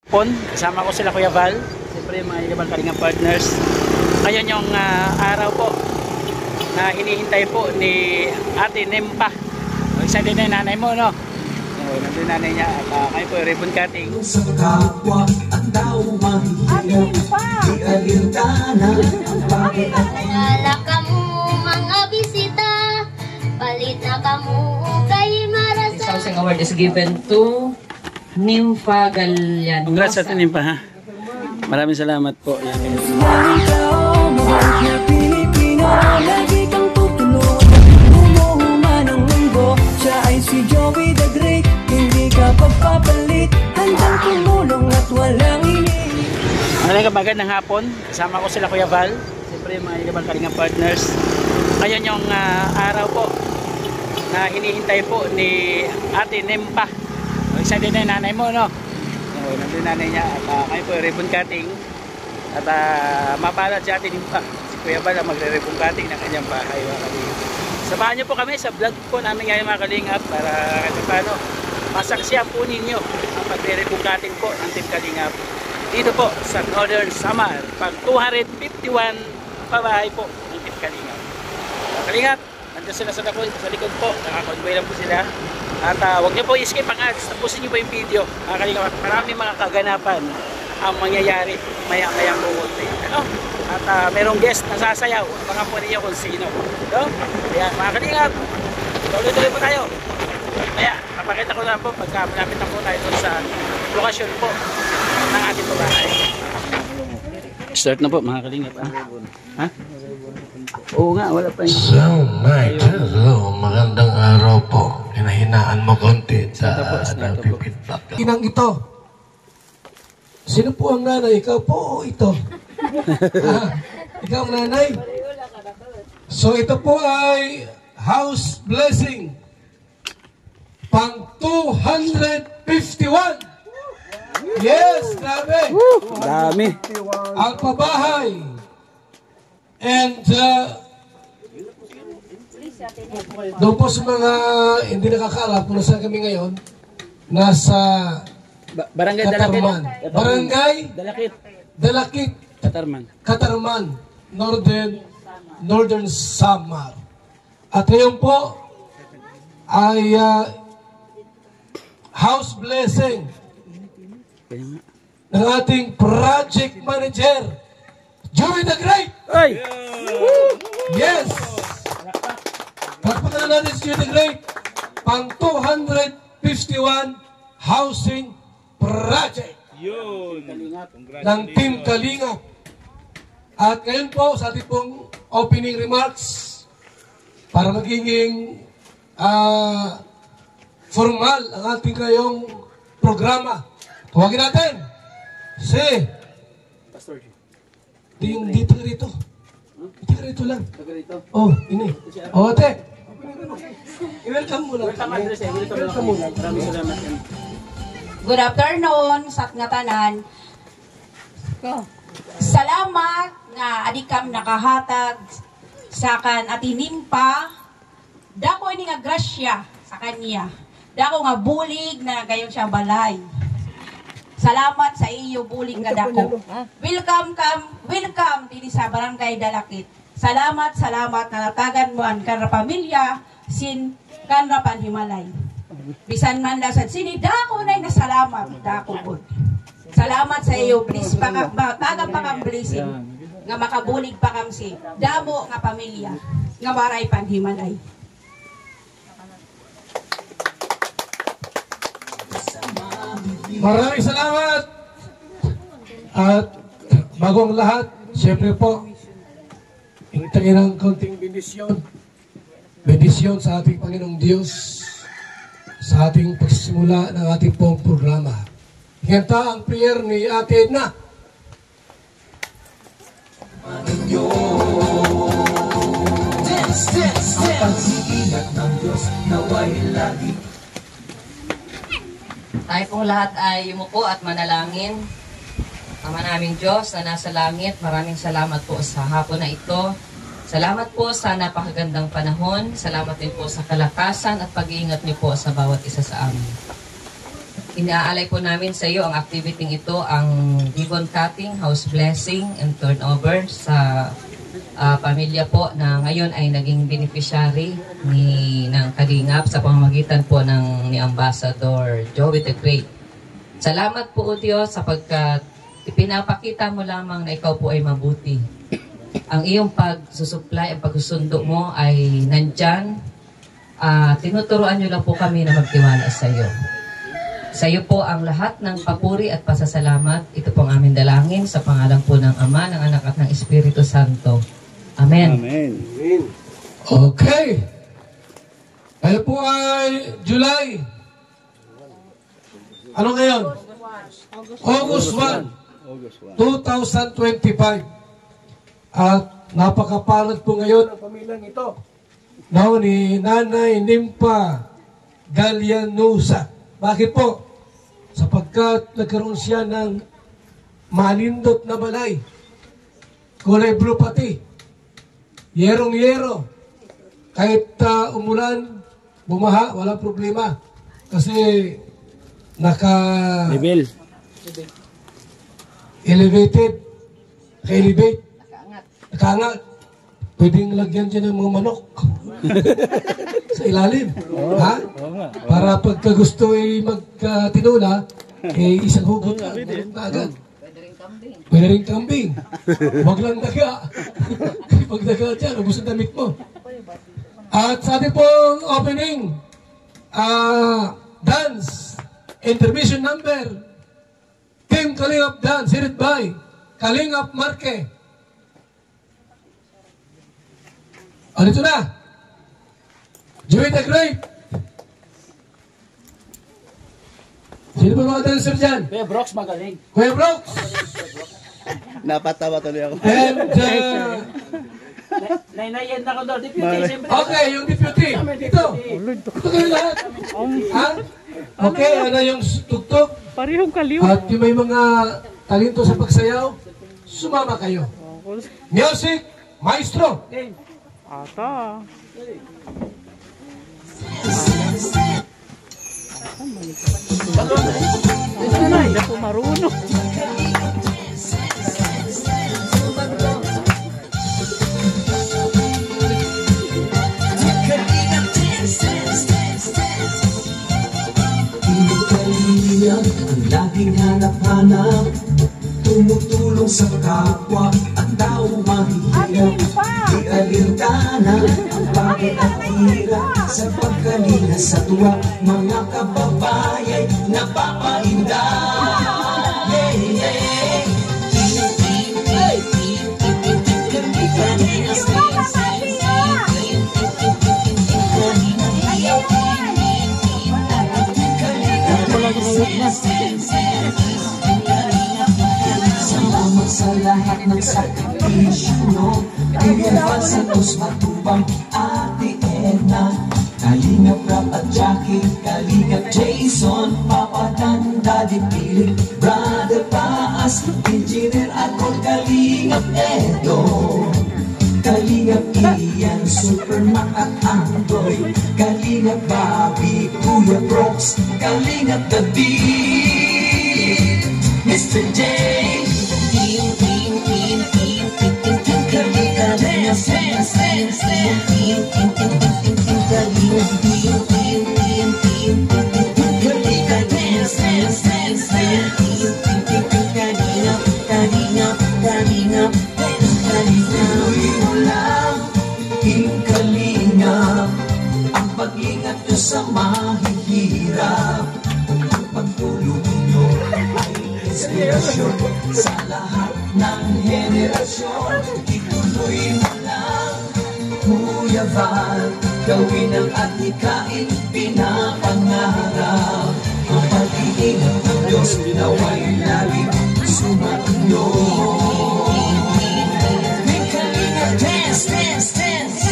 Kasama ko sila Kuya Val, siyempre yung mga ibang Kalingap partners. Ngayon yung araw po na hinihintay po ni Ate Nimpa. Excited na yung nanay mo, no? Nandun yung nanay niya at kayo po yung ribbon cutting. Ate Nimpa! Nalala ka mo mga bisita, palit na ka mo kay Marasa. This housing award is given to Nimpa Galyan. Congrats sa Ate Nimpa, ha? Maraming salamat po. Yan. Lagi kang tutulog, umuhuma ng mundo. Siya ay si Joey the Great, hindi ka pagpapalit, handang tumulong at walang Magandang hapon, kasama ko sila Kuya Val, siyempre yung mga ibang Kalingap partners. Ngayon yung araw po na hinihintay po ni Ate Nimpa. Excited na yung nanay mo, no? Nandun yung nanay niya at kayo po yung ribbon cutting. At mapalad si Ate Nimpa, si Kuya Val ang magre-ribbon cutting ng kanyang bahay, mga Kalingap. Samahan niyo po kami sa vlog po namin ngayon, mga Kalingap, para kahit paano masaksiyan po ninyo ang pagre-ribbon cutting po ng Team Kalingap dito po sa Northern Samar, pag 251 pabahay po ng Team Kalingap. Kalingap, nandiyan sila sa likod po, nakakonvoy lang po sila. At huwag niyo po i-skip ang ads, tapusin niyo po yung video. Kalingap, maraming mga kaganapan ang mangyayari maya-maya po. Ano? At merong guest na sasayaw, baka po niyo kung sino. No? Kaya mga Kalingap, tuloy-tuloy po tayo. Kaya, papakita ko lang po pagka malapit na po tayo sa lokasyon po ng ating bahay. Start na po mga Kalingap. Ha? Oo nga, wala pa yun. So, Mike, hello. Magandang araw po. Hinahinaan mo konti sa nagpipitback. Inang ito. Sino po ang nanay? Ikaw po o ito? Ikaw ang nanay? So ito po ay house blessing. Pang 251. Yes, grabe. Dami. Ang pabahay. And doon po sa mga hindi nakakaalam kung nasaan kami ngayon, nasa Barangay Katarman. Dalakit. Barangay Dalakit. Dalakit, Katarman. Katarman, Northern Samar. At ngayon po ay house blessing ng ating project manager, Joey the Great. Ay! Yes! Pagpakalan natin si Joey the Great, pang 251 housing project ng Team Kalingap. At ngayon po sa ating pong opening remarks para magiging formal ang ating ngayong programa. Tawagin natin si Pastor G. Di taga rito. Taga rito lang. Oh, ini. Oh, ate. I-welcome muna. Welcome muna. Maraming salamat. Good afternoon sa nga tanan. Salamat nga adikam nakahatag sa kan Ate Nimpa. Dako ini nga grasya sa kanya. Dako nga bulig na gayon siya balay. Salamat sa iyo bulig nga dako. Welcome diri sa Barangay Dalakit. Salamat na natagan mo ang kanra pamilya sin kanra panhimalay. Bisan man da sa sini dako nay nasalamat dako pod. Salamat sa iyo, please taga pa kang blessing nga makabulig pa kang si damo nga pamilya nga waray panhimalay. Maraming salamat. At bago ang lahat, siyempre po, ingitangin ng konting bendisyon. Bendisyon sa ating Panginoong Diyos sa ating pagsisimula ng ating pong programa. Hinganta ang prayer ni Ate Edna. ang pagsikilat ng Diyos naway lagi. Tayo pong lahat ay yumuko at manalangin. Ama naming Diyos na nasa langit, maraming salamat po sa hapon na ito. Salamat po sa napakagandang panahon. Salamat din po sa kalakasan at pag-iingat niyo po sa bawat isa sa amin. Inaalay po namin sa iyo ang activity ito, ang ribbon cutting, house blessing, and turnover sa pamilya po na ngayon ay naging beneficiary ng Kalingap sa pamamagitan po ni Ambassador Joey the Great. Salamat po o Diyos sapagkat ipinapakita mo lamang na ikaw po ay mabuti. Ang iyong pagsusupply, ang pagsusundo mo ay nandyan. Tinuturuan nyo lang po kami na magtiwala sa iyo. Sa iyo po ang lahat ng papuri at pasasalamat. Ito po ang aming dalangin sa pangalan po ng Ama, ng Anak at ng Espiritu Santo. Amen. Amen. Okay. Kayo po ay July. Ano ngayon? August 1, 2025. At napakapalad po ngayon ang pamilyang ito. Ni Nanay Nimpa Gallianusa. Bakit po? Sapagkat nagkaroon siya ng manindot na balay. Kulay blue pati. Yerong-yero. Kahit umulan, bumaha, walang problema. Kasi elevated. Naka-elevate. Nakaangat. Pwedeng lagyan dyan ng mga manok. Sa ilalim. Ha? Para pagka gusto ay magtinula, isang hugot na. Meron na agad. Pwede rin kambing. Huwag lang daga. Pag daga dyan, ubus ang damit mo. At sa ating pong opening, dance, intermission number, Team Kalingap Dance, headed by Kalingap Marque. Dito na. Joey the Great. Sino ba mga dancer dyan? Kuya Brooks magaling. Kuya Brooks. Napatawa tuloy ako. And Nainayan na ko doon. Deputy, siyempre. okay, yung deputy. Ito. Ito kayo lahat. Ha? Okay, ano yung tugtog? Parehong kaliw. At yung may mga talento sa pagsayaw, sumama kayo. Music, maestro. Ata. Hindi po marunong. Ang laging hanap-hanap, tumutulong sa kapwa at tao mahihirap. Di alintana ang pagod at hirap sa pagkalina sa tuwa, mga kababayan napapahinda. Salamat sa lahat ng sakripisyo nyo. Pinilpan sa tos matubang Ate Edna, Kalingap Rap at Jackie, Kalingap Jason, Papa Dan, Daddy Philip, Brother Paas, Engineer ako, Kalingap Edo, Kalingap Ian, Superman at Andoy, Kalingap Bobby, Kuya Brooks, Kalingap David, Mr. J, ang pag-ingat nyo sa mahihirap, ang pagtulong nyo ay inspirasyon sa lahat ng henerasyon. Ituloy mo lang, Kuya Val, gawin ang adhikain pinapangarap. Ang pag-iingat ng Diyos naway laging sumainyo. Dance, dance, dance.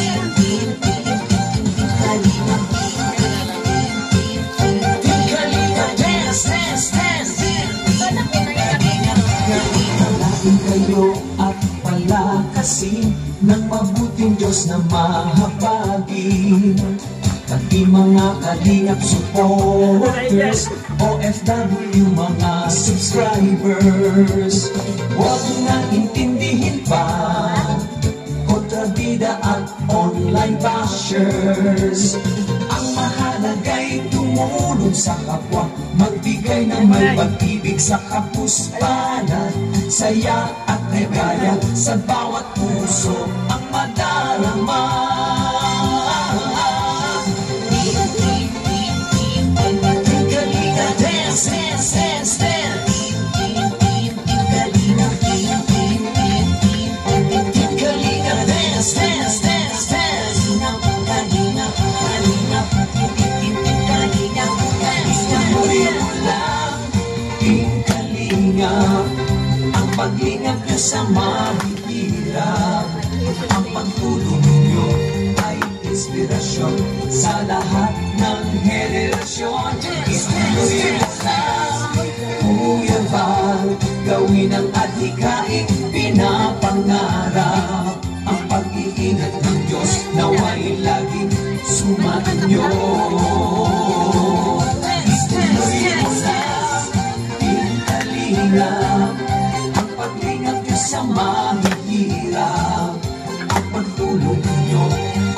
Palaging kayo at palakasin ng mabuting Diyos na mahabagin. pati mga kalingap supporters, OFW mga subscribers. Huwag na intindihin pa kontrabida at online bashers. Ang mahalaga'y tumulong sa kapwa, magbigay ng may pag-ibig sa kapuspanan, saya at ligaya sa bawat puso ang madarama. Kalinga dance, dance, dance, dance. Kalinga, Kalinga dance, dance, dance, dance. Kalinga, Kalinga, Kalinga dance. Tuloy mo lang, Team Kalinga, ang paglingap niyo sa mahihirap. Ang pagtulong niyo ay inspirasyon sa lahat ng henerasyon. Ituloy mo lang, Kuya Val, gawin ang adhikaing pinapangarap. Ang pag-iingat ng Diyos nawa'y laging sumainyo. Ituloy mo lang, Team Kalinga, ang paglingap niyo sa mahihirap. Ang pagtulong niyo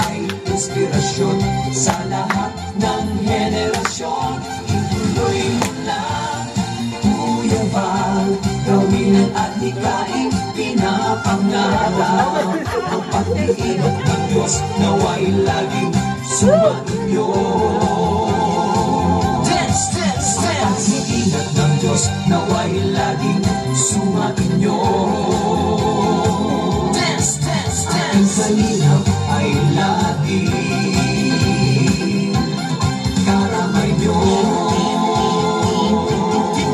ay inspirasyon sa lahat ng henerasyon. Ituloy mo lang, Kuya Val, gawin ang adhikaing pinapangarap. Ang pag-iingat ng Diyos nawa'y laging sumainyo. Dance, dance, dance. Ang pag-iingat ng Diyos nawa'y laging sumainyo. Dance, dance, dance. Ang kalingap ay laging karamay nyo.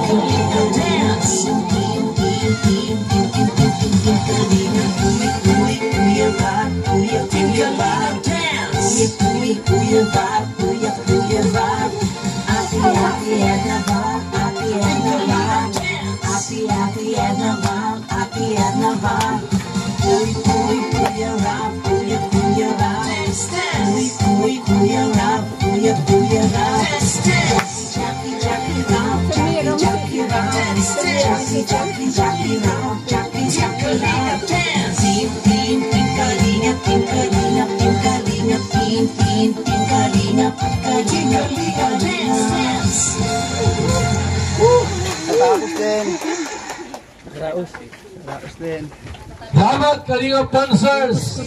Kalinga dance. Kalinga, Kuya Val, Kuya dance. Kuya Val, Kuya Val. Happy, happy Edna Val, happy Edna Val. Happy, happy Edna Val, happy Edna Val. Kuya Val, Kuya Val. Kuya Val, Kuya Val. Jackie, Jackie Val, Jackie Val. Jackie Val, Jackie Val. Team Kalinga, Team Kalinga, Team Kalinga, Team Kalinga, Kalinga dance. Tapos din. Raos din. Salamat Kalinga Dancers!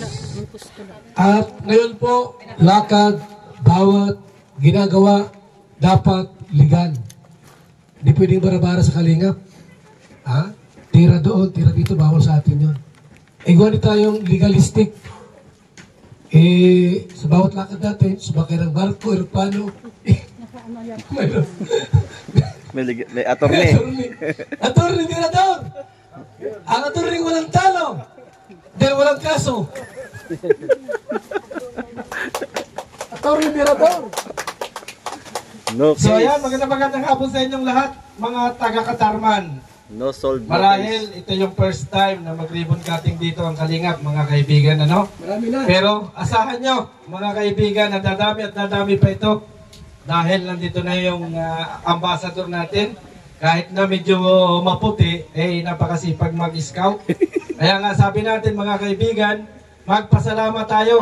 At ngayon po, lakad, bawat ginagawa, dapat legal. Hindi pwedeng barabara sa Kalingap. Ha? Tira doon, tira dito, bawal sa atin yun. Gawin tayong legalistic. Sa bawat lakad natin, sumakay ng barko, aeroplano, may attorney. Attorney, tirador! Ang attorney walang talo. Dahil walang kaso. Attorney, tirador! No case. So ayan, magandang hapon sa inyong lahat, mga taga-Katarman. No sold. Marahil ito yung first time na mag-ribbon cutting dito ang Kalingap, mga kaibigan, ano? Marami na. Pero asahan nyo, mga kaibigan, na dadami at dadami pa ito. Dahil nandito na yung ambassador natin. Kahit na medyo maputi, napakasipag mag-scout. Kaya nga sabi natin, mga kaibigan, magpasalamat tayo.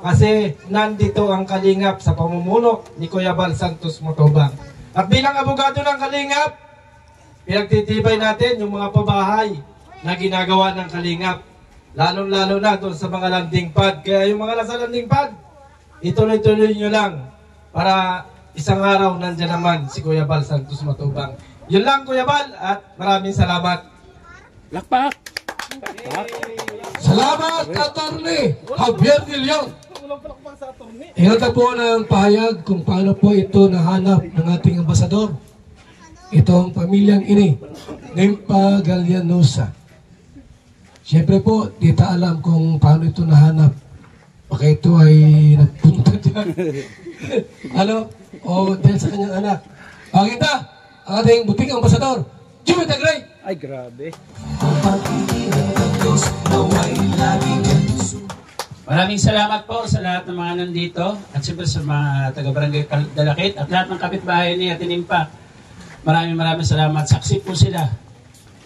Kasi nandito ang Kalingap sa pamumuno ni Kuya Val Santos Motobang. At bilang abogado ng Kalingap, pinagtitibay natin yung mga pabahay na ginagawa ng Kalingap. Lalong-lalo na doon sa mga landing pad. Kaya yung mga nasa landing pad, ituloy-tuloy nyo lang para isang araw nandyan naman si Kuya Val Santos Motobang. Yun lang Kuya Val at maraming salamat. Lakpak! Salamat, Attorney Javier De Leon. Ingatan po ng pahayag kung paano po ito nahanap ng ating ambasador. Itong pamilyang ini, Nimpa Galianosa. Siyempre po, di ta alam kung paano ito nahanap. Baka ito ay nagpunta dyan. O dahil sa kanyang anak. Pakita, ang ating buting ambasador, Joey the Great. Ay, grabe. Maraming salamat po sa lahat ng mga nandito at siyempre sa mga taga-barangay Dalakit at lahat ng kapitbahay ni Ate Nimpa. Maraming salamat. Saksi po sila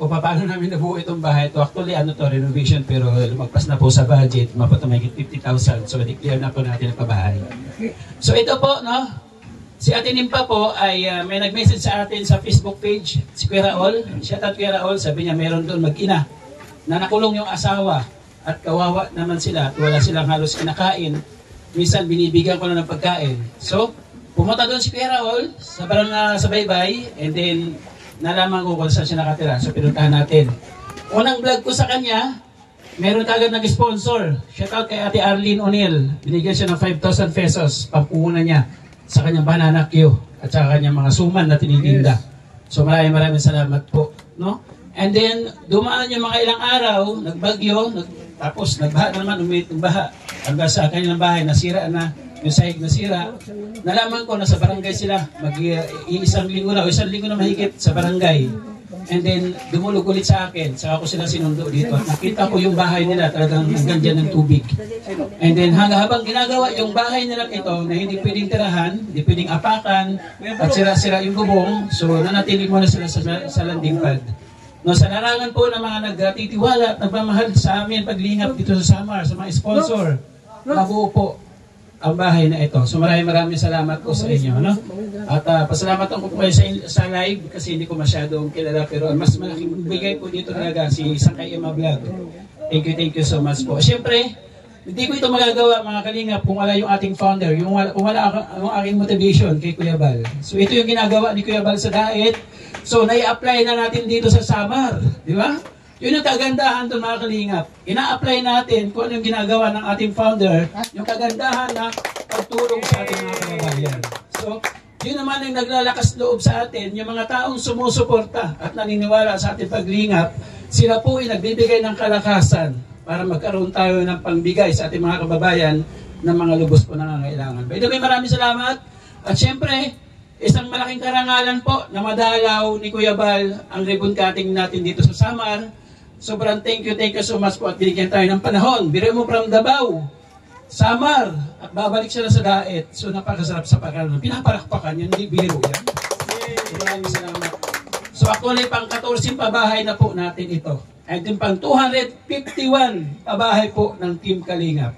kung paano namin nabuo itong bahay ito. Actually, renovation pero lumagpas na po sa budget. Mapunta may 50,000. So, declare na po natin ang pabahay. So, ito po, no? Si Ate Nimpa po ay may nag-message sa atin sa Facebook page, si Kuya Raul. Shout out Kuya Raul, sabi niya meron doon mag-ina na nakulong yung asawa. At kawawa naman sila at wala silang halos kinakain. Minsan binibigyan ko na ng pagkain. So, pumunta doon si Kuya Raul sa sa Baybay and then nalaman ko kung saan siya nakatira. So, pinuntahan natin. Unang vlog ko sa kanya, meron kagad nag-sponsor. Shout out kay Ate Arlene O'Neill. Binigyan siya ng 5,000 pesos pampuhunan niya sa kanyang banana queue at sa kanyang mga suman na tinitinda. So, maraming salamat po. No? And then, dumaan yung mga ilang araw, nagbagyo, tapos nagbaha na naman, umiit ng baha. Hanggang sa kanilang bahay, nasira na, yung sahig nasira. Nalaman ko na sa barangay sila, isang linggo na mahigit sa barangay. And then, dumulog ulit sa akin, saka ko sila sinundo dito. Nakita ko yung bahay nila, talagang hanggang dyan ng tubig. And then, habang ginagawa yung bahay nila ito, na hindi pwedeng tirahan, hindi pwedeng apakan, at sira-sira yung bubong, so nanatili muna sila sa landing pad. No, sa larangan po ng mga nagtitiwala at nagmamahal sa amin paglingap dito sa Samar, sa mga sponsor, nabuo po ang bahay na ito. So maraming salamat po sa inyo. No? At pasalamat ko po kayo sa live kasi hindi ko masyadong kilala pero mas malaking bigay po dito talaga si Sangkay Emma Vlog. Thank you so much po. Siyempre, hindi ko ito magagawa mga kalingap kung wala yung ating founder, kung wala ang aking motivation kay Kuya Bal. So ito yung ginagawa ni Kuya Bal sa diet. So, nai-apply na natin dito sa Samar. Di ba? Yun yung kagandahan doon mga kalingap. Ina-apply natin kung ano yung ginagawa ng ating founder, yung kagandahan na pagtulong sa ating mga kababayan. So, yun naman yung naglalakas loob sa atin, yung mga taong sumusuporta at naniniwala sa ating paglingap, sila po ay nagbibigay ng kalakasan para magkaroon tayo ng pangbigay sa ating mga kababayan ng mga lubos po nangangailangan. By the way, maraming salamat. At syempre, isang malaking karangalan po na madalaw ni Kuya Bal ang ribbon cutting natin dito sa Samar. Sobrang thank you so much po at binigyan tayo ng panahon. Biro mo from Davao, Samar, at babalik sila sa daet. So napakasarap sa pagkaroon. Pinapalakpakan yan, hindi biro yan. Maraming salamat. So actually pang 14 pabahay na po natin ito. And din pang 251 pabahay po ng Team Kalingap.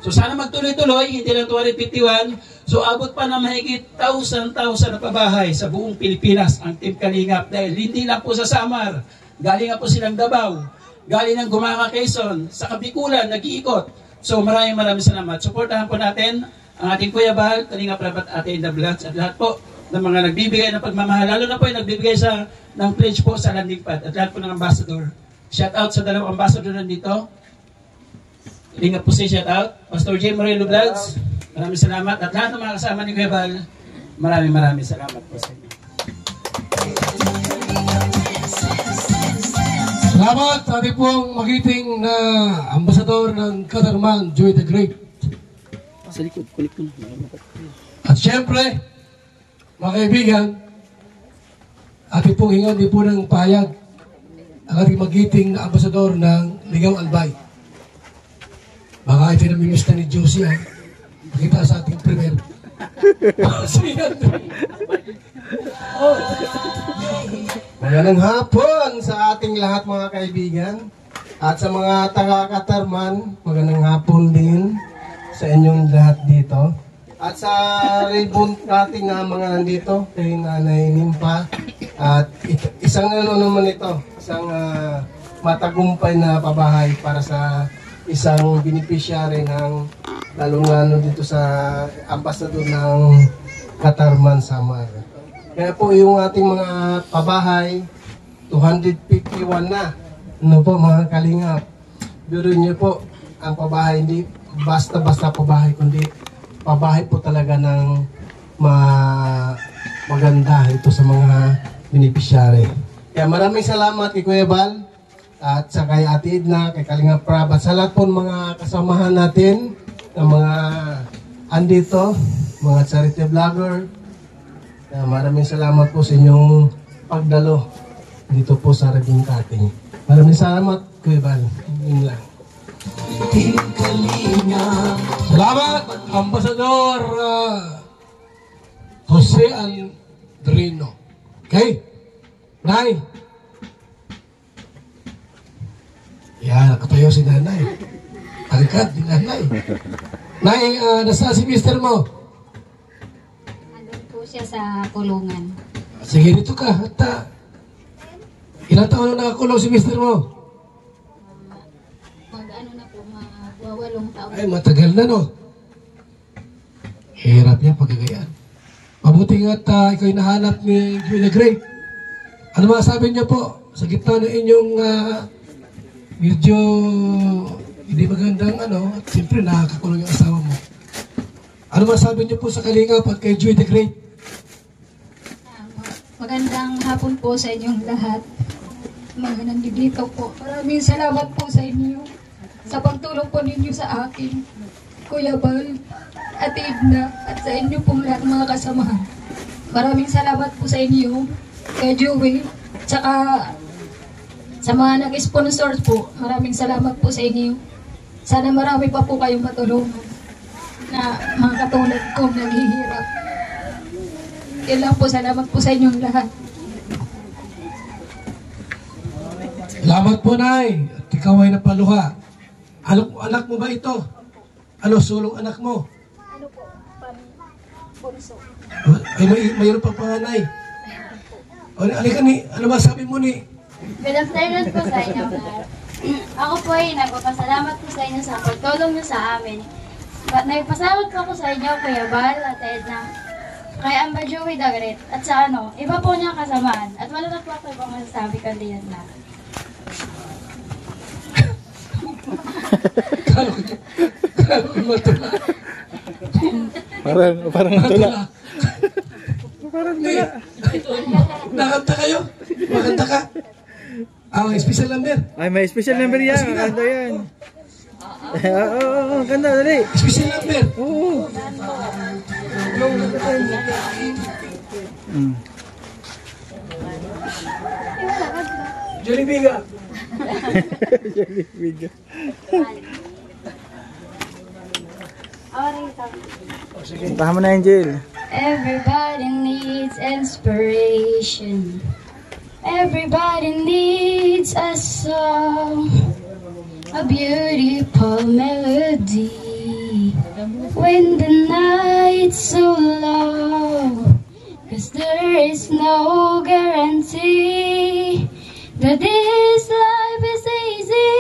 So sana magtuloy-tuloy, hindi lang 251. So abot pa na mahigit 1,000 na pabahay sa buong Pilipinas ang Team Kalingap. Dahil hindi lang po sa Samar, galing nga po silang Davao, galing ng Gumaka, Quezon, sa Kabikulan, nag-iikot. So maraming salamat. Suportahan po natin ang ating Kuya Bal, Kalingap Rabat, Ate Inda Vlogs, at lahat po ng mga nagbibigay ng pagmamahal. Lalo na po yung nagbibigay ng pledge po sa landing pad at lahat po ng ambassador. Shout out sa dalawang ambassador nandito. Ingat po si shout out, Pastor J. Moreno Vlogs. Maraming salamat. At lahat ng mga kasama ni Kuya Bal, maraming salamat po sa inyo. Salamat sa ating pong magiting na ambasador ng Katarman, Joy the Great. Sa likod, kulik ko. At syempre, mga kaibigan, ating pong hingan din po ng payag ang ating magiting na ambasador ng Ligaw Albay. Baka ipinamimiss na ni Josie, ha? Pakita sa ating premier. Magandang hapon sa ating lahat mga kaibigan. At sa mga taga-Katarman, magandang hapon din sa inyong lahat dito. At sa ribbon cutting na mga nandito, kay Nanay Nimpa. At isang naman ito, isang matagumpay na pabahay para sa isang beneficiary ng lalong-lalo dito sa ambasador ng Katarman, Samar. Kaya po yung ating mga pabahay, 251 na. Ano po mga kalingap? Biro niyo po, ang pabahay hindi basta-basta pabahay, kundi pabahay po talaga ng maganda ito sa mga beneficiary. Kaya maraming salamat kay Kuya Bal. At sa kay Ate Edna, kay Kalingap Prab, at sa lahat po mga kasamahan natin, ng mga andito, mga charity vlogger. Maraming salamat po sa inyong pagdalo dito po sa ribbon cutting. Maraming salamat, Kuya Bal. Yun lang. Team Kalingap. Salamat, Ambasador Jose Andrino. Okay? Nay. Yan, nakatayo si nanay. Tangkad ni nanay. Nay, nasa si mister mo? Andun po siya sa kulungan. Sige, dito ka. At ilang taon na nakakulong si mister mo? Mag-ano na po, magwawalong taon. Ay, matagal na, no? Hirap niya pagkagayaan. Mabuti nga't ikaw nahanap ni Julia Gray. Ano masasabi niyo po sa gitna ng inyong medyo hindi magandang at siyempre nakakakulong yung asawa mo. Ano masasabi niyo po sa Kalingap at kay Julia Gray? Magandang hapon po sa inyong lahat. Mga nandito po. Maraming salamat po sa inyo sa pagtulong po ninyo sa akin, Kuya Bal, Ate Edna, at sa inyo pong lahat mga kasamahan. Maraming salamat po sa inyo, kay Joey, tsaka sa mga nag-sponsor po. Maraming salamat po sa inyo. Sana marami pa po kayong matulungan na mga katulad kong naghihirap. Yan lang po, salamat po sa inyong lahat. Salamat po, Nay. At ikaw ay napaluha. Anak mo ba ito? Ano, sulong anak mo? Ano po? Bunso. Ay, mayroon pa panganay. Alika ni, ano ba sabi mo ni? Good afternoon po sa inyo lahat. Ako po ay nagpapasalamat po sa inyo sa pagtulong niyo sa amin. Nagpasalamat po ako sa inyo, Kuya Bal at Edna, kay Amba Joey Dagret, at sa iba po niya kasamaan. At wala na po ako ibang masasabi kundi yan na. Parang matula. Parang tula. Nakanta kayo? Makanta ka? May special number? Ay, may special number yan. Kanta yan. Oo, kanta, dali. Special number? Oo. Jolibiga. Jolibiga. Tahan mo na, Angel. Everybody needs inspiration. Everybody needs a song, a beautiful melody. When the night's so long, 'cause there is no guarantee that this life is easy.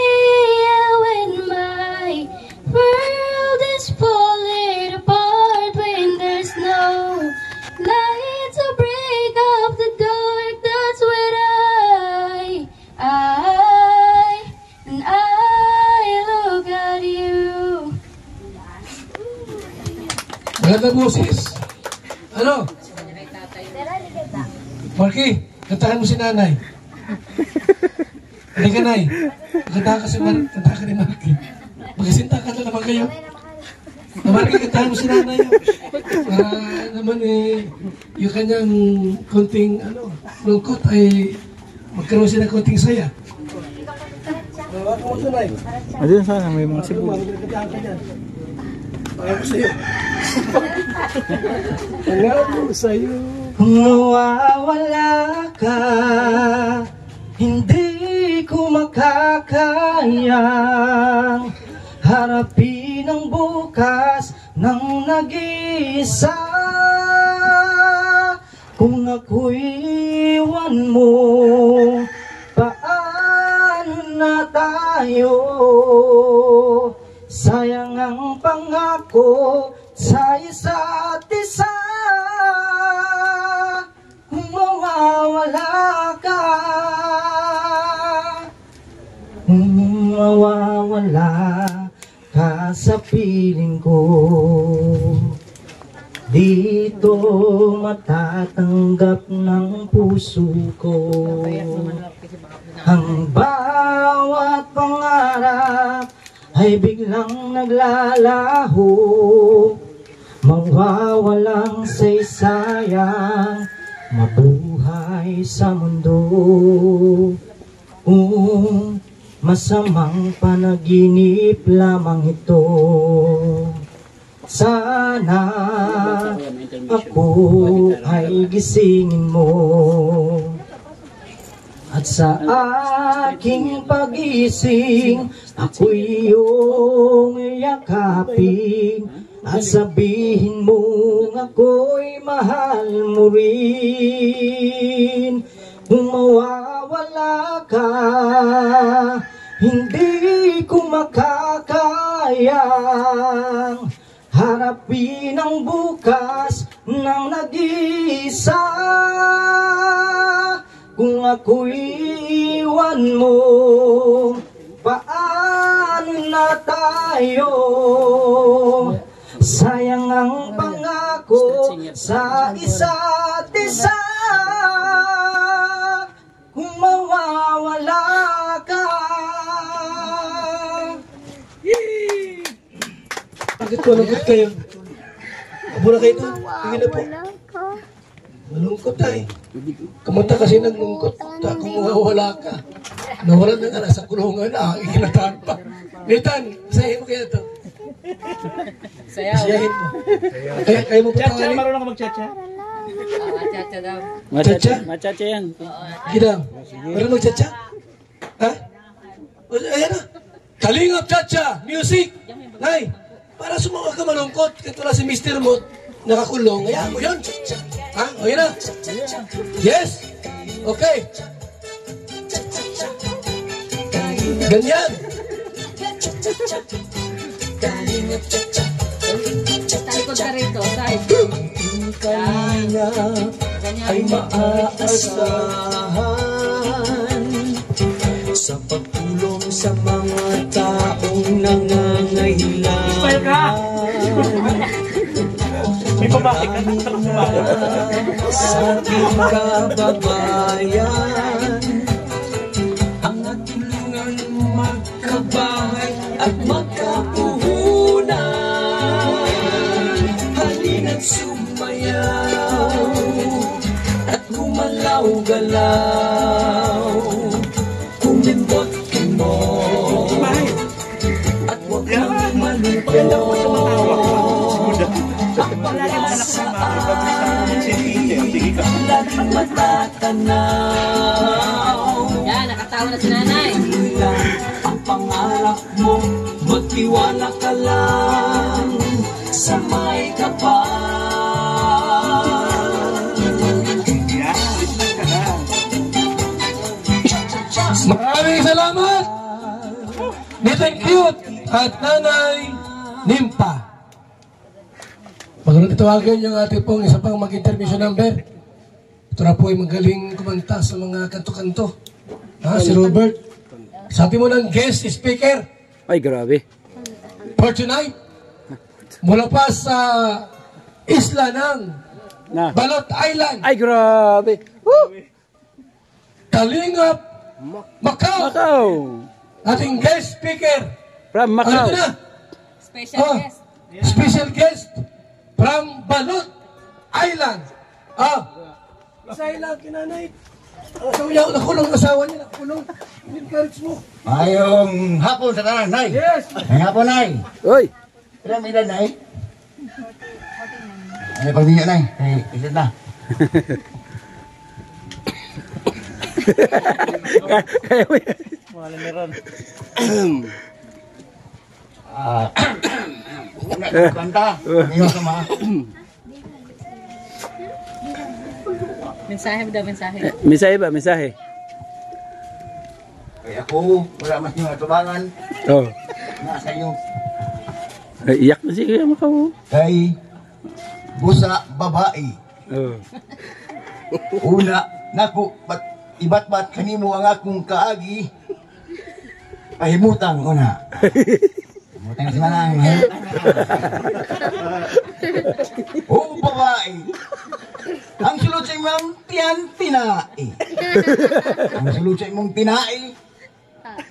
When my world is falling apart, when there's no light to break up the dark, that's when I look at you. Magandang boses. Ano? Marky, kantahan mo si nanay. Hindi ka, Nay. Kantahan ka kantahan ka ni Marky. Magkasinta ka na naman kayo. Marky, kantahan mo si nanay. Para naman yung kanyang konting lungkot ay magkaroon siya ng konting saya. Ako mo ito, Nay. Ayun sana, may mga sibo. Kantahan ka dyan. Para ko sa'yo. Pangako sa'yo. Mawawala ka, hindi ko makakayang harapin ang bukas ng nag-iisa. Kung ako'y iwan mo, paano na tayo? Sayang ang pangako sa isa't isa. Mawawala ka, mawawala ka sa piling ko. Dito matatanggap ng puso ko ang bawat pangarap ay biglang naglalaho, mawawalang saysayang mabuhay sa mundo. masamang panaginip lamang ito. Sana ako ay gisingin mo, at sa aking pag-ising ako'y iyong yakapin, at sabihin mong ako'y mahal mo rin. Kung mawawala ka, hindi ko makakayang harapin ang bukas ng nag-iisa. Kung ako'y iwan mo, paano na tayo? Sayang ang pangako sa isa't isa. Kung mawawala ka. Bakit malungkot kayo? Muna kayo doon. Tingin na po. Malungkot tayo. Kamunta kasi naglungkot. Kung mawawala ka. Nawalan na nga nasa kulungan. Ikinatahan pa. Nathan, sayahin mo kaya ito. Sayahin mo. Kaya mo pa Chacha, marunong ka mag-chacha? Chacha daw. Chacha? Machacha yan. Gidam, marunong chacha? Ha? Ayan na. Kalingap chacha, music. Nay, para sumawa ka malungkot. Kaya si Mr. Mo, nakakulong. Ayan mo yun. Ha? O yan na. Yes? Okay. Ganyan. Talikod ka rito, tayo. Kanya ay maaasahan sa pagtulong sa mga taong nangangailangan. May pabalik ka na. Sa ating kababayan, ang natulungan magkabahay at magkapuhunan. Halina't sumayaw at gumalaw-galaw. Kumindot mo at huwag kang malungkot. Ang pag-asaan lahat matatanaw. Yan, nakatawa na si nanay. Ang pangarap mo, magtiwala ka lang sa may kapal. Maraming salamat! Nathan Cute at Nanay Nimpa. Pag nagtawagan yung ating pong isa pang mag-intermission number, ito na po ay magaling kumanta sa mga kanto-kanto. Ha, si Robert. Sabi mo ng guest speaker. Ay, grabe. For tonight, mula pa sa isla ng Balot Island. Ay, grabe. Woo! Kalingap, Macau. Ating guest speaker. From Macau. Ano na? Special guest. Special guest from Balot Island. Sa ilang kinanay. Nakulong asawa niya. Nakulong. In-encourage mo. Mayong hapon sa tanan, Nay. Yes. May hapon, Nay. Uy. Ilang edad, Nay? Ano pagminyo, Nay? Isip na. Kaya mo yan. Wala meron. Kanta. Ngayon sa mga. Mensahe daw, mensahe. Mensahe ba? Mensahe? Kaya ako, wala mas yung atubangan. Oo. Nasa inyo. Ay, iyak na si Kuya Macau. Kay busa babae. Oo. Una, naku, ibat-bat kanimo ang akong kaagi. Pahimutang una. Pahimutang si Manang. O babae. Ang sulod sa imong tiyan, tinai. Ang sulod sa imong tinai.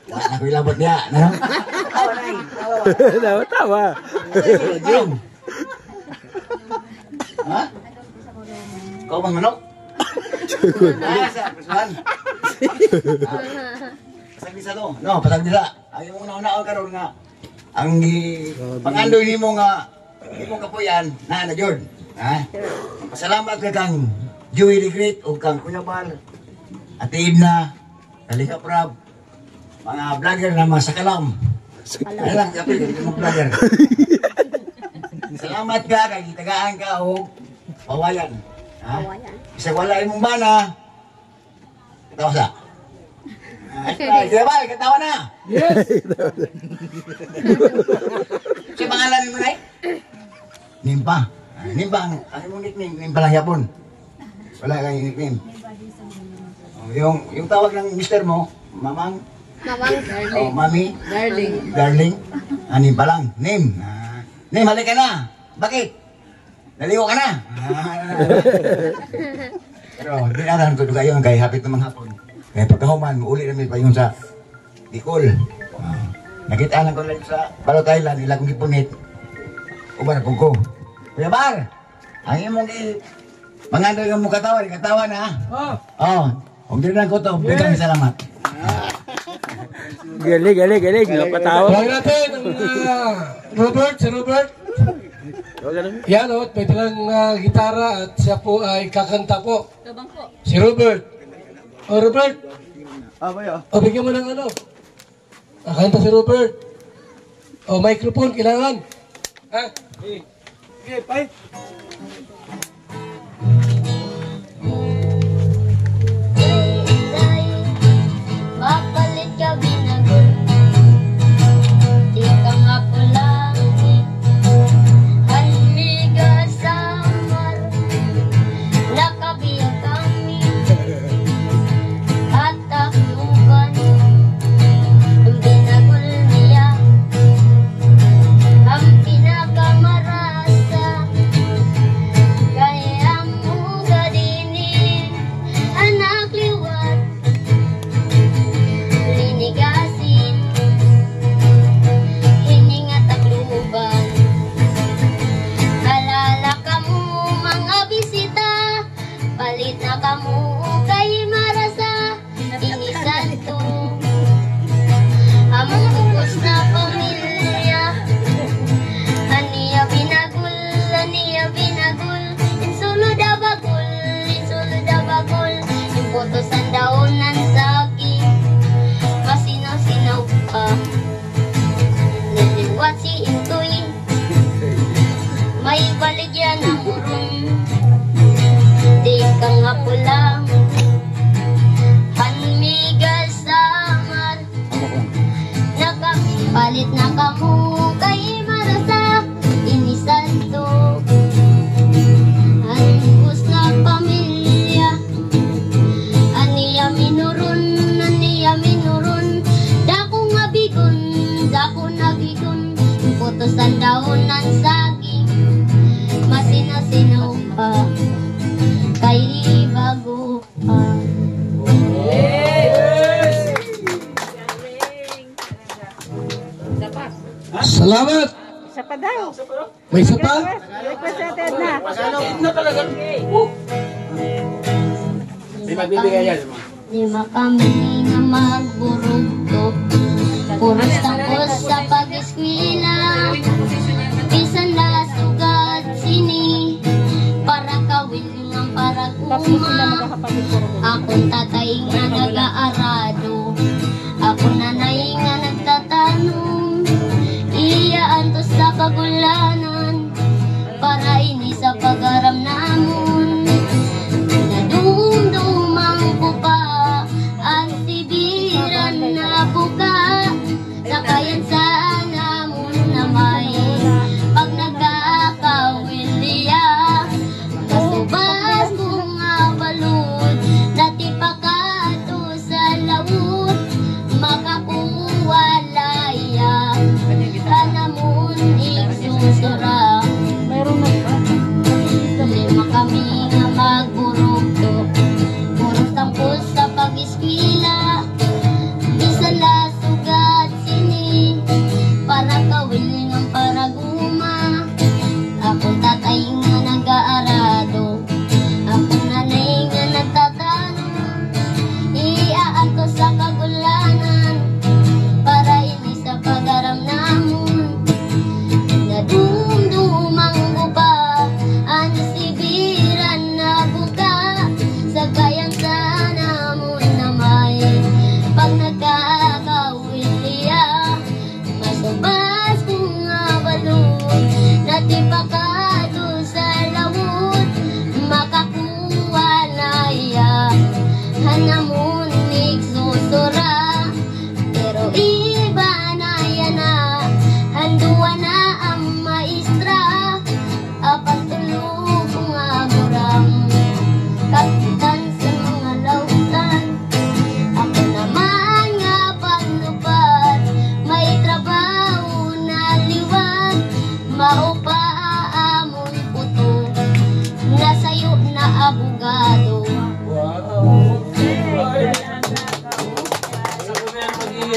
Wala ko ilabot niya, no? Tawa. Jom. Ha? Kau bang manok? pasagdisa to. No, pasagdisa. Ay mo una-una karon nga ang pangandoy nimo nga imong kapuyan na jud. Ha? Pasalamat ka kang Joey the Great o kang Kuya Bal. Ate Edna, Kalika Prab, mga vlogger na mga sakalam. Ay lang, kapit, hindi mo vlogger. Salamat ka, kay gitagaan ka o pawayan. Ha? Isa wala imong bana, katawa sa. Kuya Bal, katawa na. Yes! Siya pangalan mo na eh? Nimpa. Nimpa, ang imong nickname, Nimpa lang yapon. Wala kang nickname. Yung tawag ng mister mo, Mamang? Mamang Darling. Oh, Mami? Darling. Darling? Anim pa lang. Name. Name, halik ka na. Bakit? Naligo ka na. Pero di na lang ito kayo kay hapit naman hapon. Kaya pagkahuman, uli namin pa yung sa Bicol. Nakita lang ko lang sa Balot Island, ilang kong ipunit. Ubar po ko. Kuya Bar, ang imong mangando yung mong katawan ha? Oo. Huwag din lang ko ito, bigyan salamat. Galing. Napatawa. Huwag natin ang Robert, si Robert. Yan o, may talang gitara at siya po ay kakanta po. Si Robert. O Robert. O bigyan mo ng ano. Kakanta si Robert. O microphone, kailangan. Ha? Okay, bye. Mapalit ka binagol, di ka nga pulangi, halmiga sa mar, nakabiyag kami, at takluban, ang binagol niya, ang pinakamarasa, kaya mo gadini, anak liwat, linigasin, hininga takluban. Alala ka mo mga bisita, palit na ka mo kay marasa, inisan to. Among ubos na pamilya, aniya binagul, insulod da bagul, impotos ang daonan sa akin. Masinaw-sinaw pa, naliwat si Intoy, may baligyan ng urong, di ka nga pulang, hanmigal sa mar, nakapalit na kamo kay marasa, inisan to, angus na pamilya, aniya minurun, dako nabigon, putos ang daon ng saging, masinaw-sinaw pa, kay bago pa. Salamat! Isa pa daw. May isa pa? Request natin na. Edna talaga. May magbibigay yan. Lima kami nga magburugtog, puros tangkos sa pag-eskwela, bisan na sugat sini, para kawil nga para kuma. Akong tatay nga nag-aarado, ako nanay nga nagtatanong, iya antos sa kagulanan, para ini sa pag-aram namon. Nadumdumang ko pa ang tibiran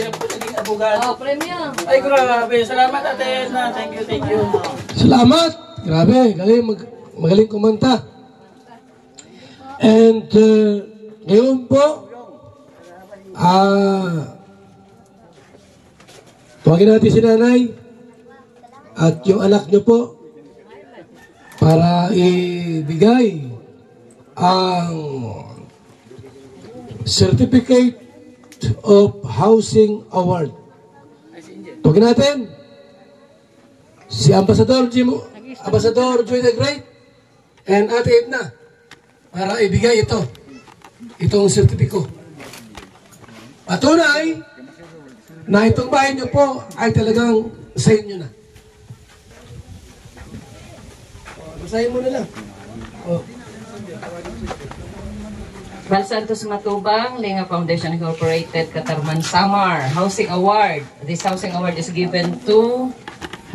na po naging abogado. Oh, premium. Ay, grabe. Salamat, Ate Edna. Thank you, thank you. Salamat! Grabe, magaling kumanta. And ngayon po, tuwagin natin si nanay at yung anak niyo po para ibigay ang Certificate of Housing Award. Tuwagin natin si Ambassador Joy the Great and Ate Edna para ibigay itong sertipiko. Patunay na itong bahay niyo po ay talagang sa inyo na. Basahin mo na lang. Val Santos Matubang, Linga Foundation Incorporated, Katarman Samar, Housing Award. This housing award is given to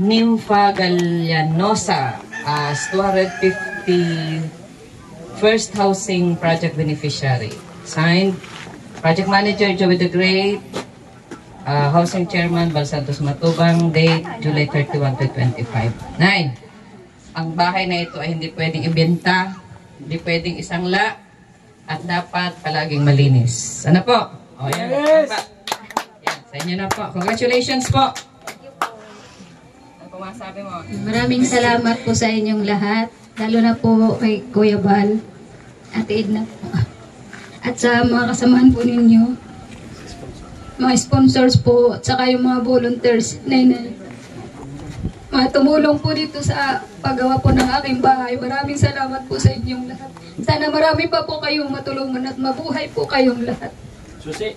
Nympha Gallanosa as 250 first housing project beneficiary. Signed, Project Manager Joey the Great, Housing Chairman Val Santos Matubang, date July 31 to 25. 9. Ang bahay na ito ay hindi pwedeng ibenta, hindi pwedeng isangla, at dapat palaging malinis. Ano po? O, yan. Yes! Yan, sa inyo na po. Congratulations po. Ano po masabi mo? Maraming salamat po sa inyong lahat, lalo na po kay Kuya Val, Ate Edna po, at sa mga kasamahan po ninyo, mga sponsors po, at saka yung mga volunteers, mga tumulong po dito sa paggawa po ng aking bahay. Maraming salamat po sa inyong lahat. Sana marami pa po kayong matulungan at mabuhay po kayong lahat. Susi.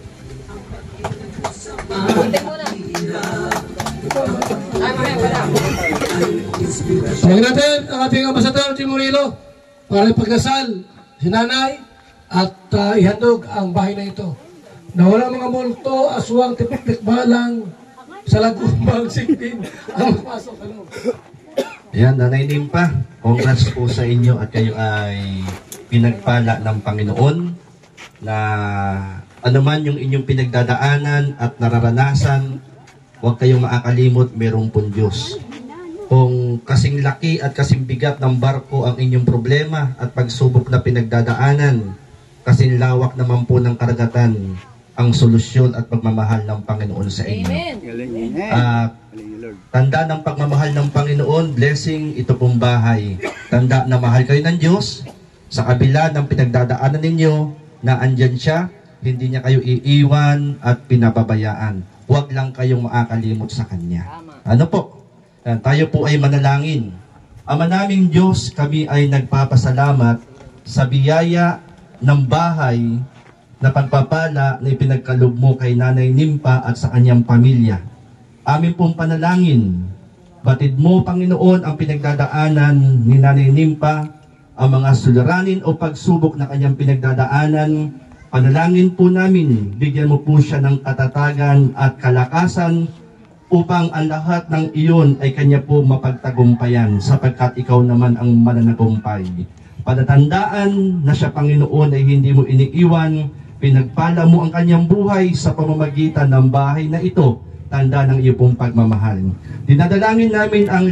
Tawagin natin ang ating Ambassador Jim Murillo para ipagdasal si nanay at ihandog ang bahay na ito. Na wala mga multo, aswang, tipik balang, sa lagumbang, siktin, ang pasok. Ayan, Nanay Nympha, congrats po sa inyo at kayo ay pinagpala ng Panginoon na anuman yung inyong pinagdadaanan at nararanasan, huwag kayong maakalimot, merong pong Diyos. Kung kasing laki at kasing bigat ng barko ang inyong problema at pagsubok na pinagdadaanan, kasing lawak naman po ng karagatan ang solusyon at pagmamahal ng Panginoon sa inyo. Tanda ng pagmamahal ng Panginoon, blessing ito pong bahay. Tanda na mahal kayo ng Diyos sa kabila ng pinagdadaanan ninyo na andyan siya, hindi niya kayo iiwan at pinababayaan. Huwag lang kayong maakalimot sa Kanya. Ano po? Tayo po ay manalangin. Ama naming Diyos, kami ay nagpapasalamat sa biyaya ng bahay na pagpapala na ipinagkaloob mo kay Nanay Nympha at sa kanyang pamilya. Amin pong panalangin, batid mo, Panginoon, ang pinagdadaanan ni Nanay Nympha, ang mga suliranin o pagsubok na kanyang pinagdadaanan. Panalangin po namin, bigyan mo po siya ng katatagan at kalakasan upang ang lahat ng iyon ay kanya po mapagtagumpayan sapagkat ikaw naman ang mananagumpay. Palatandaan na siya, Panginoon, ay hindi mo iniiwan, pinagpala mo ang kanyang buhay sa pamamagitan ng bahay na ito, tanda ng iyo pong pagmamahal. Dinadalangin namin ang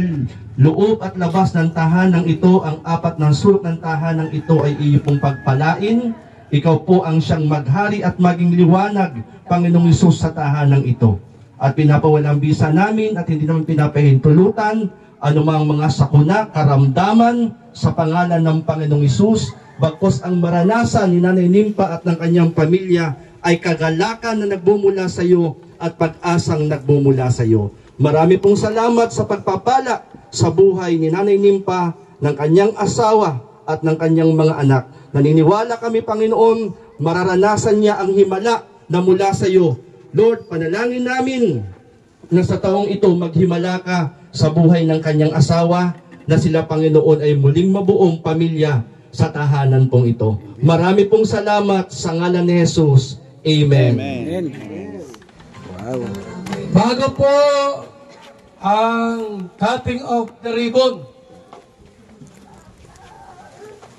loob at labas ng tahanang ito, ang apat ng sulok ng tahanang ito ay iyo pong pagpalain. Ikaw po ang siyang maghari at maging liwanag, Panginoong Hesus, sa tahanang ito. At pinapawalang bisa namin at hindi naman pinapahintulutan anumang mga sakuna, karamdaman sa pangalan ng Panginoong Hesus. Bagkus ang maranasan ni Nanay Nympha at ng kanyang pamilya ay kagalakan na nagbumula sa iyo at pag-asang nagbumula sa iyo. Marami pong salamat sa pagpapala sa buhay ni Nanay Nympha, ng kanyang asawa at ng kanyang mga anak. Naniniwala kami, Panginoon, mararanasan niya ang himala na mula sa iyo. Lord, panalangin namin na sa taong ito maghimala ka sa buhay ng kanyang asawa, na sila, Panginoon, ay muling mabuong pamilya sa tahanan pong ito. Marami pong salamat sa ngalan ni Jesus. Amen. Amen. Wow. Bago po ang cutting of the ribbon,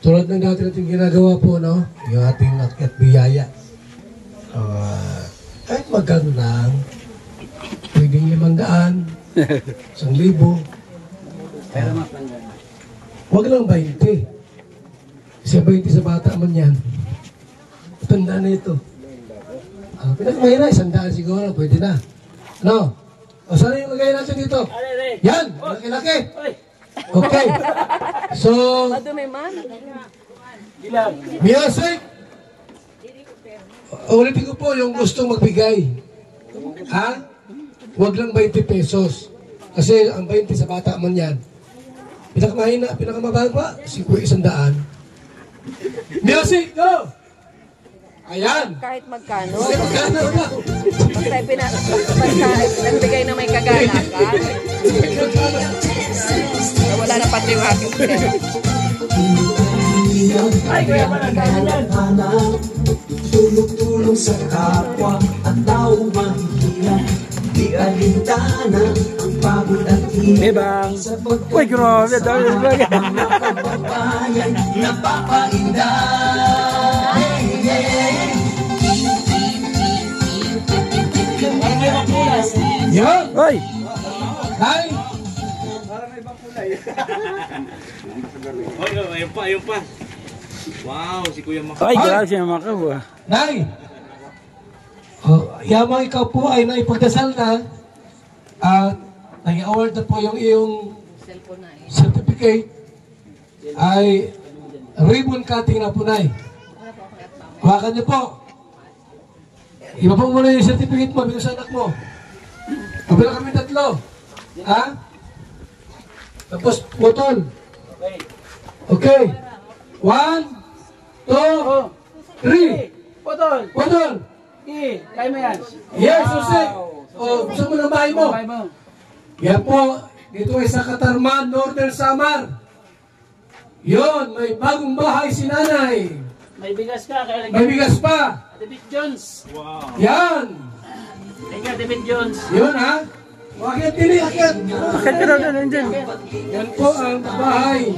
tulad ng dati natin ginagawa po, no? Yung ating at biyaya. Kahit magkano lang. Pwedeng 500, 1,000. Huwag lang 20. Kasi 20 sa bata man yan. Tanda na ito. Pinakamahira, 100 siguro. Pwede na. Ano? O saan yung lagay natin dito? Yan! Laki-laki! Okay. So, music! Ulitin ko po yung gustong magbigay. Ha? Huwag lang 20 pesos. Kasi ang 20 sa bata man yan. Pinakamahina, pinakamabahal pa, 100. Music, go! Ayan! Kahit magkano. Kahit magkano na. Basta nagbigay na may kagalakan. Wala na patriwating siya. Ay, kaya pa nagkakanan. Tulong-tulong sa kapwa at tao mahihirap. Di alintana ang pagod at hirap. Uy, grabe. Mga kababayan napapainda. Yan! Hoy! Nay! Ayun pa. Wow, si Kuya Makaw. Ay, grabe siya Makaw. Nay! Yamang ikaw po ay naipagdasal na at nag-award na po yung iyong certificate ay ribbon cutting na po, Nay. Hawakan niyo po. Iba po muna yung certificate mo, bilang sa anak mo. Kabila kami 3. Ha? Tapos, botol. Okay. 1, 2, 3. Botol! Botol! Kaya mo yan? Yes, Jose. O, gusto mo ng bahay mo? Yan po. Dito ay sa Katarman, Northern Samar. Yun, may bagong bahay si nanay. May bigas ka. Kaya May bigas pa. David Jones. Wow. Yan. Thank you, David Jones. Yun, ha? Wakit tili, akit. Akit ka daw doon, Angel. Yan po ang bahay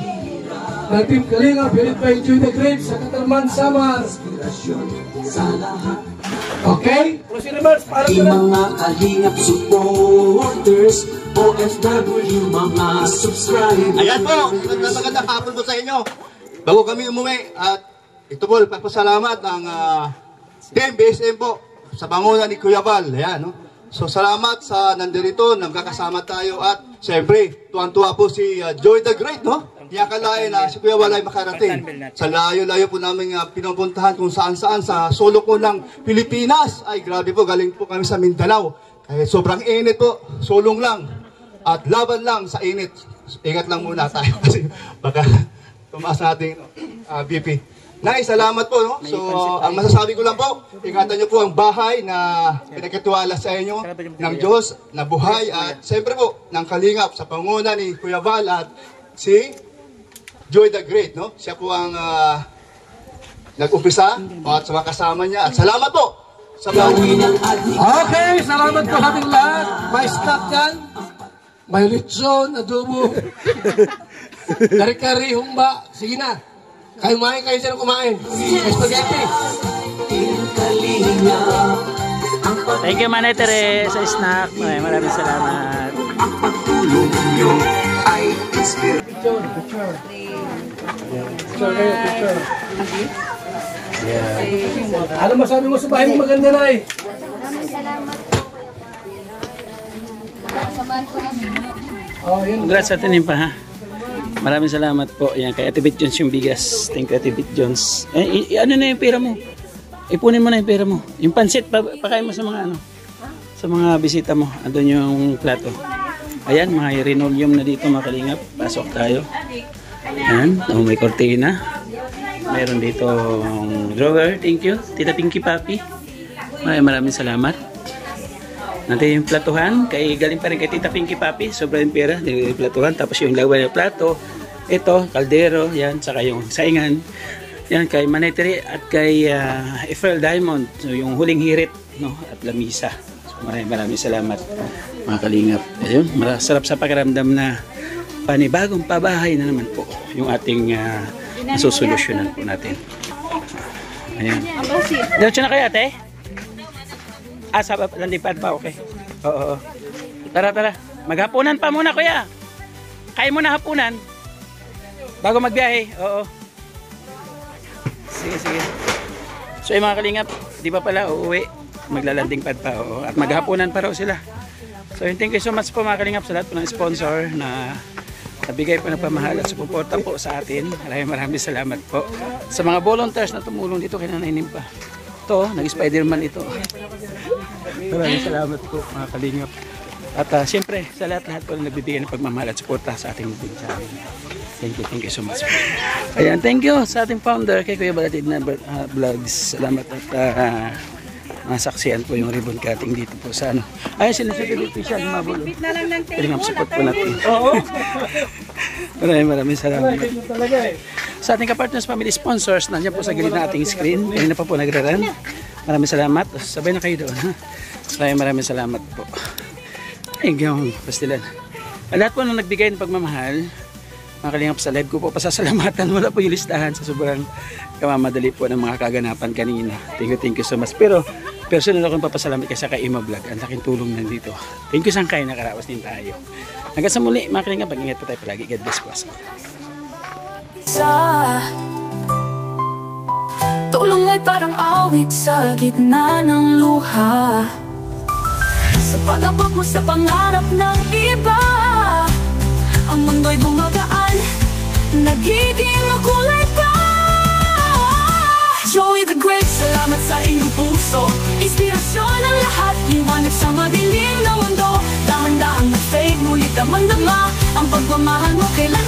ng Team Kalinga, built by Joy the Great sa Katarman, Samar. Okay? Di mga Kalingap supporters, OFW mga subscribers. Ayan po, magandang hapon po sa inyo. Bago kami umuwi at ito po, nagpapasalamat ang Team BSM po sa bangunan ni Kuya Val. Ayan, no? So salamat sa nandirito, nagkakasama tayo at siyempre, tuwan-tuwa po si Joy the Great, no? Hindi akalain na si Kuya Val ay makarating. Sa layo-layo po namin pinupuntahan kung saan-saan sa sulok po ng Pilipinas. Ay grabe po, galing po kami sa Mindanao. Kaya sobrang init po, sulong lang. At laban lang sa init. Ingat lang muna tayo kasi baka tumaas natin BP. Nay, salamat po. No? So, ang masasabi ko lang po, ingatan niyo po ang bahay na pinagkatiwala sa inyo ng Diyos na buhay at siyempre po ng Kalingap sa panguna ni Kuya Val at si Joy the Great. No? Siya po ang nag-umpisa at sa mga kasama niya. At salamat po sa Okay, salamat po sa ating lahat. May stock dyan. May lechon, adobo. Kari-kari, humba. Sige na. Kayo sila kumain. May spaghetti. Thank you, Manay Tere, sa snack. Maraming salamat. Ang pagtulong nyo ay inspire. Picture. Yeah. Ano masabi mo sa bahay mo maganda na eh? Maraming salamat. Samahan ko namin. Congrats sa tinim pa, ha? Maraming salamat po. Yan, kay Ate Bit Jones yung bigas. Thank you, Ate Bit Jones. Ano na yung pera mo? Ipunin mo na yung pera mo. Yung pansit, pakain mo sa mga sa mga bisita mo. Andun yung plato. Ayan, mga linoleum na dito, mga Kalingap. Pasok tayo. Ayan, may kortina. Meron dito drawer. Thank you, Tita Pinky Papi. Maraming salamat. Natin yung platuhan, galing pa rin kay Tita Pinky Papi, sobrang pera, yung platuhan, tapos yung lagay ng plato, ito, kaldero, yan, saka yung saingan, yan, kay Manay Tere at kay Eiffel Diamond, so yung huling hirit, no, at lamisa. So, maraming salamat, mga Kalingap. Ayun, masarap sa pakiramdam na panibagong pabahay na naman po, yung ating nasusolusyonan po natin. Ayan. Diretso na kayo, ate? Sa landing pad pa, okay. Oo. Tara. Maghapunan pa muna, kuya. Kain muna hapunan. Bago magbiyahe. Oo. Sige. So yung mga kalingap, di pa pala uuwi. Maglalanding pad pa. Oo. At maghapunan pa raw sila. So thank you so much po mga kalingap sa lahat po ng sponsor na nabigay po ng pamahal at suporta po sa atin. Maraming salamat po. Sa mga volunteers na tumulong dito kay Nanay Nimpa. Ito, nag-Spider-Man ito. Maraming salamat po mga kalingap. At siyempre sa lahat po na nagbibigay ng pagmamahal at suporta sa ating channel. Thank you so much po. Ayan, thank you sa ating founder kay Kuya Balatid na Vlogs. Salamat at masaksihan po yung ribbon cutting dito po sa ano. Ayun sila sa official mabulo. Kalingap support po natin. Maraming salamat. Sa ating kapartners family sponsors, nandiyan po sa gilid ng ating screen. Kanina pa po nagraran. Maraming salamat. Sabay na kayo doon. Maraming salamat po. Thank you, Pastilan. Lahat po nang nagbigay ng pagmamahal, mga kalingap sa live ko po pasasalamatan. Wala po yung listahan sa sobrang kamamadali po ng mga kaganapan kanina. Thank you so much. Pero personal akong papasalamat kasi kay Ima Vlog. Ang laking tulong nandito. Thank you Sangkay, nakarawas din tayo. Hanggang sa muli, mga kalingap, mag-ingat po tayo palagi. God bless po. Tulong ay parang awit sa gitna ng luha. Sa pag-abot mo sa pangarap ng iba, ang mundo'y bumagaan, nagiging makulay pa. Joey the Great, salamat sa iyong puso. Inspirasyon ang lahat, liwanag sa madilim na mundo. Dahan-dahan na fade, ngunit damang-dama ang pagmamahal mo kailan